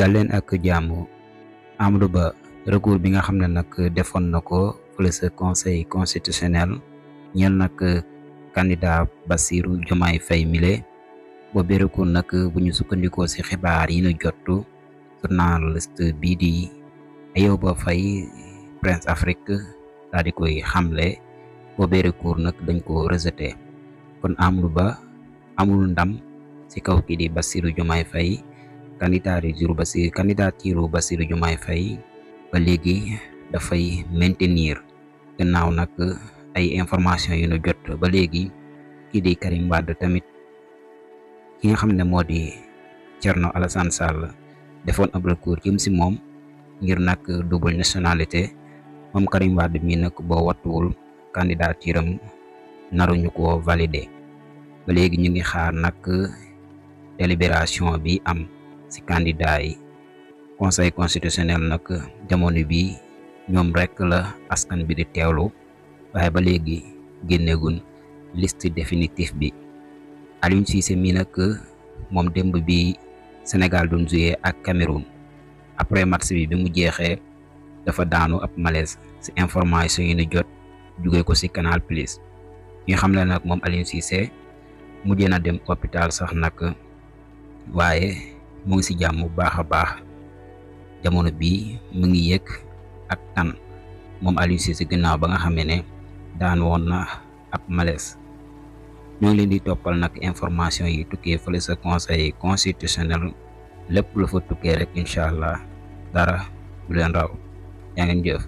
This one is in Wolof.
dal leen ak jàmm. Amadou Ba recours bi nga xam ne nag defoon na ko fële sa conseil constitutionnel ñeel nag candidat Bassirou Diomaye Faye mile boobu recours nag bu ñu sukkandikoo ci xibaar yi ñu jot journaliste bii di Ayoba Faye Prince Afrique daal di koy xamle boobu recours nag dañ ko rejeté. kon Amadou Ba amul ndam ci kaw kii di Bassirou Diomaye Faye. candidature Bassirou Diomaye Faye ba léegi dafay maintenir gannaaw nag ay information yu ñu jot ba léegi kii di Karim Wade tamit ki nga xam ne moo di Thierno Alassane Sall defoon ab recours jëm ci moom ngir nag double nationalité moom Karim Wade mi nag boo wattuwul candidature am naruñu ko valider ba léegi ñu ngi xaar nag délibération bi am ci candidat yi. conseil constitutionnel nag jamono bi ñoom rek la askan bi di teewlu waaye ba léegi génneegun liste définitive bi. Aliou Cissé mi nag moom démb bi Sénégal doon joué ak Cameroun après match bi mu jeexee dafa daanu ab malaise ci information yi ñu jot jugee ko ci Canal Plus. ñu xam ne nag moom Aliou Cissé mujjee na dem hôpital sax nag waaye mu ngi ci jàmm bu baax a baax. jamono bi mu ngi yëg ak tan moom Aliou Cissé gannaaw ba nga xamee ne daan woon na ab malaise. ñoo ngi leen di toppal nag information yi tukkee fële sa conseil constitutionnel lépp lu fa tukkee rek incha allah dara du leen raw. yaa ngeen jëf.